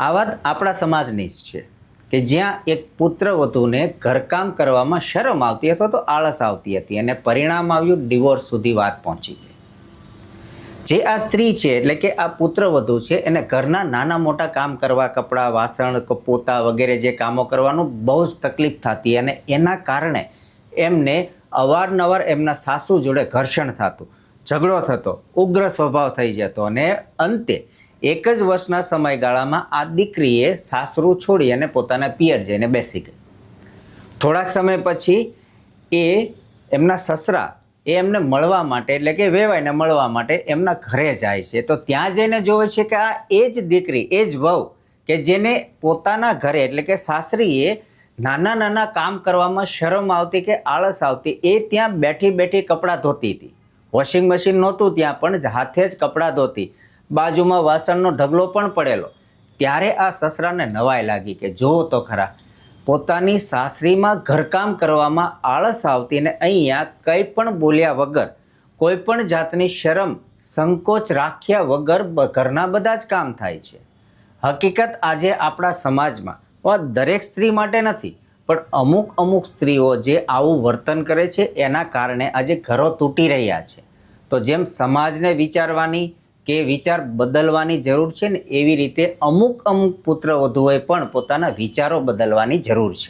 આ વાત આપણા સમાજની જ છે કે જ્યાં એક પુત્રવધૂને ઘરકામ કરવામાં શરમ આવતી અથવા તો આળસ આવતી હતી અને પરિણામ આવ્યું ડિવોર્સ સુધી વાત પહોંચી ગઈ. જે આ સ્ત્રી છે એટલે કે આ પુત્રવધુ છે એને ઘરના નાના મોટા કામ કરવા, કપડાં, વાસણ, પોતા વગેરે જે કામો કરવાનું બહુ જ તકલીફ થતી અને એના કારણે એમને અવારનવાર એમના સાસુ જોડે ઘર્ષણ થતું, ઝઘડો થતો, ઉગ્ર સ્વભાવ થઈ જતો અને અંતે એક જ વર્ષના સમયગાળામાં આ દીકરીએ સાસરું છોડી અને પોતાના પિયર જઈને બેસી ગઈ. થોડાક સમય પછી એમના સસરા એમને મળવા માટે એટલે કે વેવાઈને મળવા માટે એમના ઘરે જાય છે. તો ત્યાં જઈને જોવે છે કે આ એ જ દીકરી, એ જ વહુ કે જેને પોતાના ઘરે એટલે કે સાસરીએ નાના નાના કામ કરવામાં શરમ આવતી કે આળસ આવતી, એ ત્યાં બેઠી બેઠી કપડાં ધોતી હતી. વોશિંગ મશીન નહોતું ત્યાં, પણ હાથે જ કપડાં ધોતી. બાજુમાં વાસણનો ઢગલો પણ પડેલો. ત્યારે આ સસરાને નવાઈ લાગી કે જુઓ તો ખરા, પોતાની સાસરીમાં ઘરકામ કરવામાં આળસ આવતી અને અહીંયા કંઈ પણ બોલ્યા વગર, કોઈ પણ જાતની શરમ સંકોચ રાખ્યા વગર ઘરના બધા જ કામ થાય છે. હકીકત આજે આપણા સમાજમાં દરેક સ્ત્રી માટે નથી, પણ અમુક સ્ત્રીઓ જે આવું વર્તન કરે છે એના કારણે આજે ઘરો તૂટી રહ્યા છે. તો જેમ સમાજને વિચારવાની કે વિચાર બદલવાની જરૂર છે ને, એવી રીતે અમુક પુત્રવધુઓએ પણ પોતાના વિચારો બદલવાની જરૂર છે.